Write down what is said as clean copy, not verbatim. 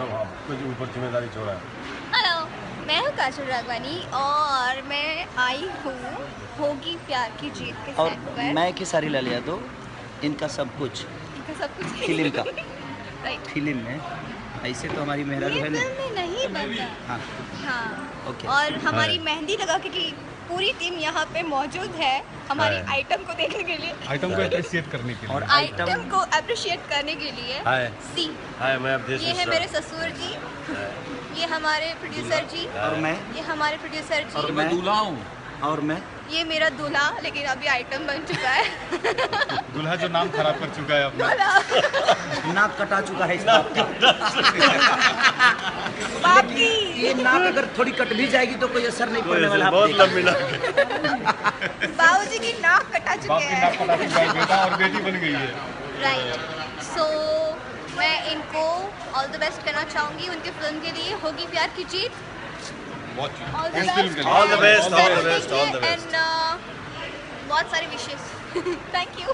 सब आपको जो ऊपर जिम्मेदारी छोड़ा है। हेलो, मैं हूँ काजल राघवानी और मैं आई हूँ होगी प्यार की जीत के और सेट पर। मैं खेसारी लाल यादव, इनका सब कुछ इनका सब कुछ फिल्म का राइट। फिल्म में ऐसे तो हमारी मेहरा जो ये है ना। फिल्म में नहीं बनता। हाँ हाँ ओके। और हमारी हाँ। मेहंदी लगा के की पूरी टीम यहाँ पे मौजूद है हमारी हाँ। आइटम को देखने के लिए, आइटम को अप्रिशिएट करने के लिए। और आइटम को अप्रिशिएट करने के लिए। हाय सी हाय, मैं अवधेश ये है मिश्रा। मेरे ससुर जी, ये हमारे प्रोड्यूसर जी, और मैं ये हमारे प्रोड्यूसर और जी, मैं दूल्हा हूँ। और मैं ये मेरा दूल्हा लेकिन अभी आइटम बन चुका है। दूल्हा जो नाम खराब कर चुका है अपना। दूल्हा नाक कटा चुका है इस बाप का। बाकी ये नाक अगर थोड़ी कट भी जाएगी तो कोई असर नहीं पड़ने वाला। आप बहुत देखिए। लंबी नाक। बाबूजी की नाक कटा बाप चुके की नाक हैं। कटा चुका है, बेटा और बेटी बन गई है। राइट, सो मैं इनको ऑल द बेस्ट कहना चाहूँगी उनके फिल्म के लिए होगी प्यार की जीत। बहुत ऑल द इस फिल्म के लिए। All the best, all the best, all the best. And बहुत सारे विशेस। Thank you.